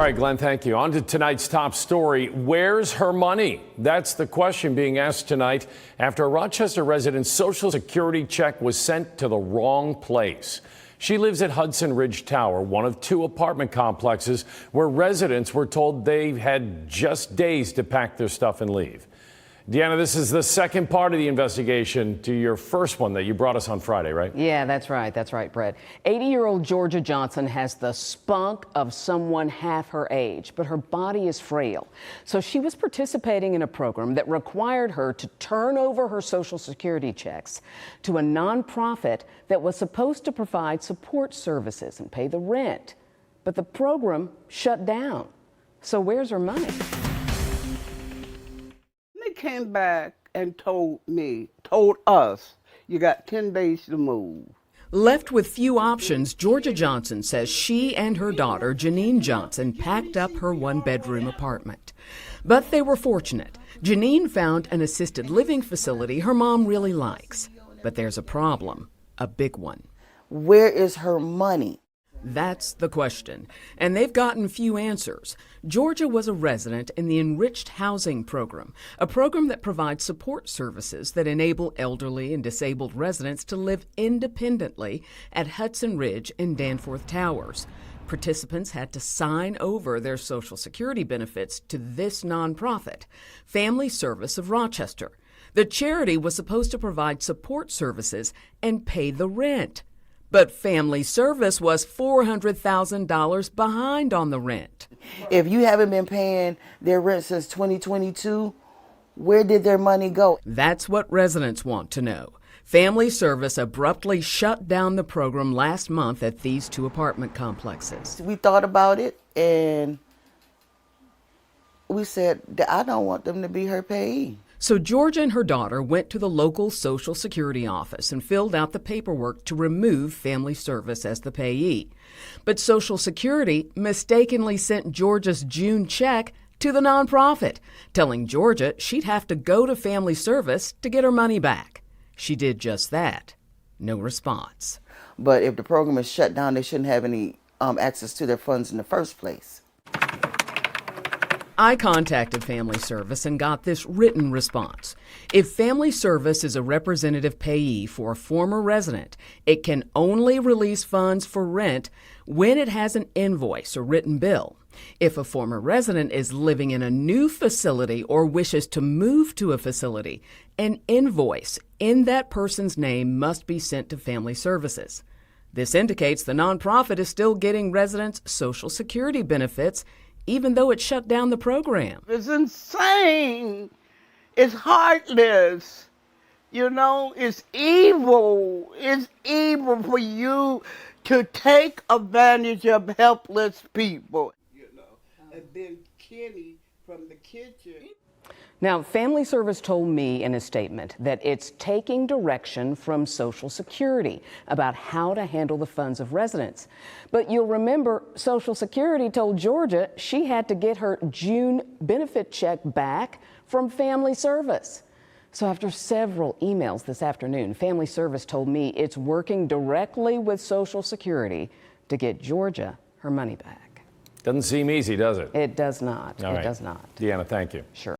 All right, Glenn, thank you. On to tonight's top story. Where's her money? That's the question being asked tonight after a Rochester resident's Social Security check was sent to the wrong place. She lives at Hudson Ridge Tower, one of two apartment complexes where residents were told they had just days to pack their stuff and leave. Deanna, this is the second part of the investigation to your first one that you brought us on Friday, right? Yeah, that's right. That's right, Brett. 80-year-old Georgia Johnson has the spunk of someone half her age, but her body is frail. So she was participating in a program that required her to turn over her Social Security checks to a nonprofit that was supposed to provide support services and pay the rent. But the program shut down. So where's her money? Came back and told us, you got 10 days to move. Left with few options, Georgia Johnson says she and her daughter, Janine Johnson, packed up her one-bedroom apartment. But they were fortunate. Janine found an assisted living facility her mom really likes. But there's a problem, a big one. Where is her money? That's the question, and they've gotten few answers. Georgia was a resident in the Enriched Housing Program, a program that provides support services that enable elderly and disabled residents to live independently at Hudson Ridge and Danforth Towers. Participants had to sign over their Social Security benefits to this nonprofit, Family Service of Rochester. The charity was supposed to provide support services and pay the rent. But Family Service was $400,000 behind on the rent. If you haven't been paying their rent since 2022, where did their money go? That's what residents want to know. Family Service abruptly shut down the program last month at these two apartment complexes. We thought about it and we said, I don't want them to be her payee. So Georgia and her daughter went to the local Social Security office and filled out the paperwork to remove Family Service as the payee. But Social Security mistakenly sent Georgia's June check to the nonprofit, telling Georgia she'd have to go to Family Service to get her money back. She did just that. No response. But if the program is shut down, they shouldn't have any access to their funds in the first place. I contacted Family Service and got this written response. If Family Service is a representative payee for a former resident, it can only release funds for rent when it has an invoice or written bill. If a former resident is living in a new facility or wishes to move to a facility, an invoice in that person's name must be sent to Family Services. This indicates the nonprofit is still getting residents' Social Security benefits even though it shut down the program. It's insane. It's heartless. You know, it's evil. It's evil for you to take advantage of helpless people. You know, and then Kenny from the kitchen. Now, Family Service told me in a statement that it's taking direction from Social Security about how to handle the funds of residents. But you'll remember Social Security told Georgia she had to get her June benefit check back from Family Service. So after several emails this afternoon, Family Service told me it's working directly with Social Security to get Georgia her money back. Doesn't seem easy, does it? It does not. All right. It does not. Deanna, thank you. Sure.